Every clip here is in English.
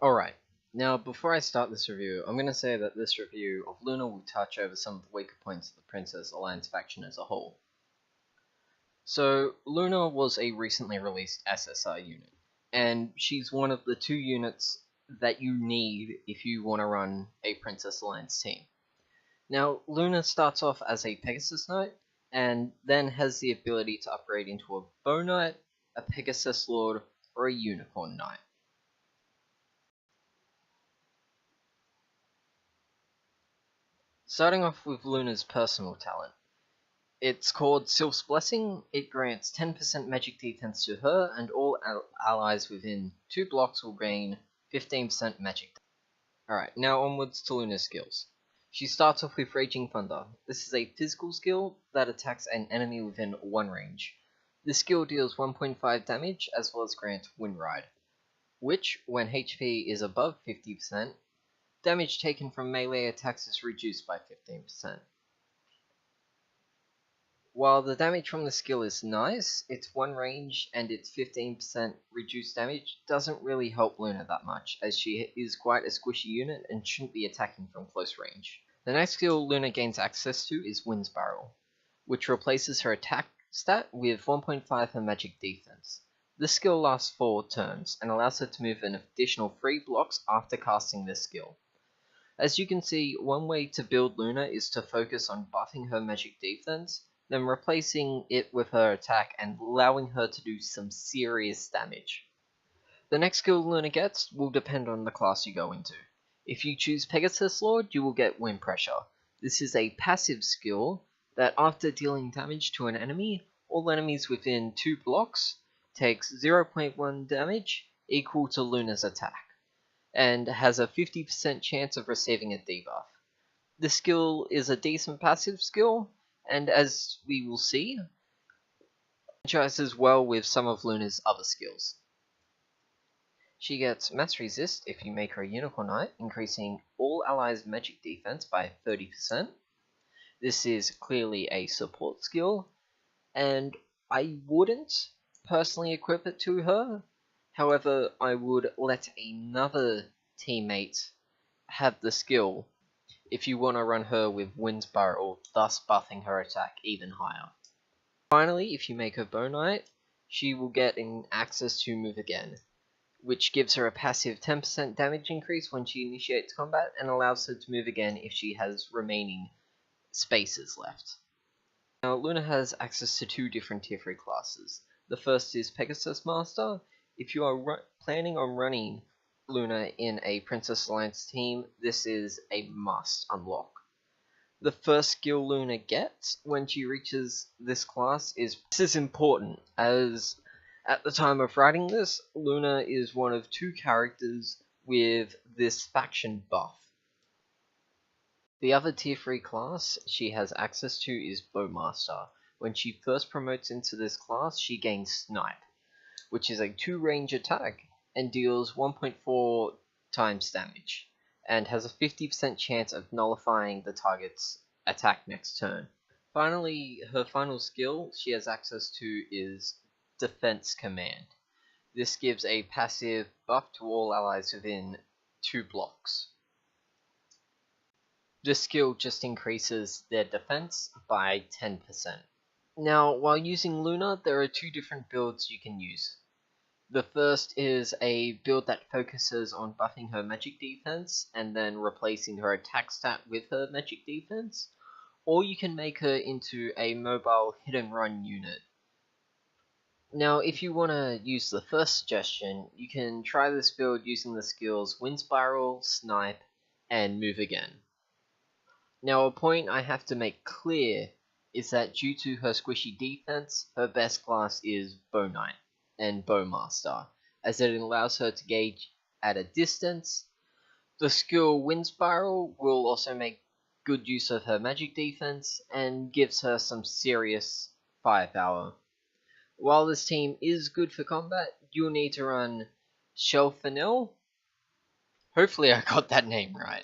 Alright, now before I start this review, I'm going to say that this review of Luna will touch over some of the weaker points of the Princess Alliance faction as a whole. So, Luna was a recently released SSR unit, and she's one of the two units that you need if you want to run a Princess Alliance team. Now, Luna starts off as a Pegasus Knight, and then has the ability to upgrade into a Bow Knight, a Pegasus Lord, or a Unicorn Knight. Starting off with Luna's personal talent. It's called Sylph's Blessing. It grants 10% magic defense to her, and all allies within 2 blocks will gain 15% magic. Alright, now onwards to Luna's skills. She starts off with Raging Thunder. This is a physical skill that attacks an enemy within 1 range. This skill deals 1.5 damage as well as grants Wind Ride, which, when HP is above 50%, damage taken from melee attacks is reduced by 15%. While the damage from the skill is nice, its 1 range and its 15% reduced damage doesn't really help Luna that much, as she is quite a squishy unit and shouldn't be attacking from close range. The next skill Luna gains access to is Wind's Barrel, which replaces her attack stat with 1.5 her magic defense. This skill lasts 4 turns, and allows her to move an additional 3 blocks after casting this skill. As you can see, one way to build Luna is to focus on buffing her magic defense, then replacing it with her attack and allowing her to do some serious damage. The next skill Luna gets will depend on the class you go into. If you choose Pegasus Lord, you will get Wind Pressure. This is a passive skill that after dealing damage to an enemy, all enemies within 2 blocks takes 0.1 damage equal to Luna's attack, and has a 50% chance of receiving a debuff. This skill is a decent passive skill, and as we will see, franchises well with some of Luna's other skills. She gets Mass Resist if you make her a Unicorn Knight, increasing all allies' magic defense by 30%. This is clearly a support skill, and I wouldn't personally equip it to her. However, I would let another teammate have the skill if you want to run her with Wind's Barrel, thus buffing her attack even higher. Finally, if you make her Bow Knight, she will get an access to Move Again, which gives her a passive 10% damage increase when she initiates combat and allows her to move again if she has remaining spaces left. Now, Luna has access to 2 different tier 3 classes. The first is Pegasus Master. If you are planning on running Luna in a Princess Alliance team, this is a must unlock. The first skill Luna gets when she reaches this class is important, as at the time of writing this, Luna is one of 2 characters with this faction buff. The other tier 3 class she has access to is Bowmaster. When she first promotes into this class, she gains Snipe, which is a 2-range attack and deals 1.4 times damage, and has a 50% chance of nullifying the target's attack next turn. Finally, her final skill she has access to is Defense Command. This gives a passive buff to all allies within 2 blocks. This skill just increases their defense by 10%. Now, while using Luna, there are 2 different builds you can use. The first is a build that focuses on buffing her magic defense and then replacing her attack stat with her magic defense, or you can make her into a mobile hit and run unit. Now, if you want to use the first suggestion, you can try this build using the skills Wind Spiral, Snipe, and Move Again. Now, a point I have to make clear is that due to her squishy defense, her best class is Bow Knight and Bowmaster, as it allows her to gauge at a distance. The skill Wind Spiral will also make good use of her magic defense and gives her some serious firepower. While this team is good for combat, you'll need to run Shelfinel. Hopefully I got that name right.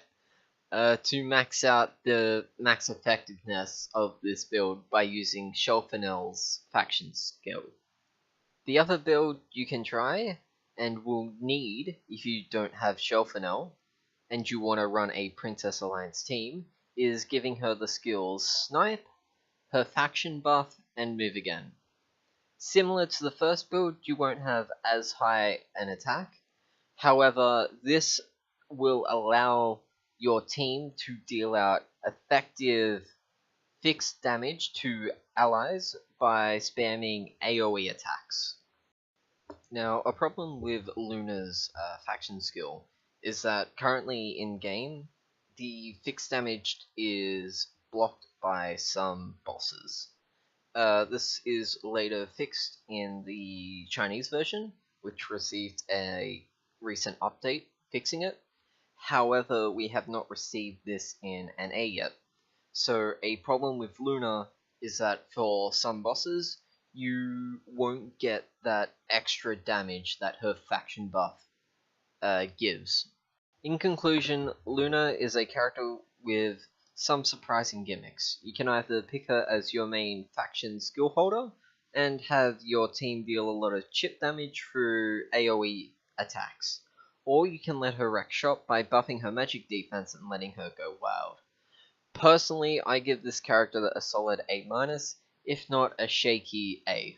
To max out the max effectiveness of this build by using Shelfinel's faction skill. The other build you can try and will need, if you don't have Shelfanel and you want to run a Princess Alliance team, is giving her the skills Snipe, her faction buff, and Move Again. Similar to the first build, you won't have as high an attack. However, this will allow your team to deal out effective fixed damage to allies by spamming AoE attacks. Now, a problem with Luna's faction skill is that currently in game, the fixed damage is blocked by some bosses. This is later fixed in the Chinese version, which received a recent update fixing it. However, we have not received this in NA yet. So a problem with Luna is that for some bosses, you won't get that extra damage that her faction buff gives. In conclusion, Luna is a character with some surprising gimmicks. You can either pick her as your main faction skill holder and have your team deal a lot of chip damage through AoE attacks, or you can let her wreck shop by buffing her magic defense and letting her go wild. Personally, I give this character a solid A-, if not a shaky A.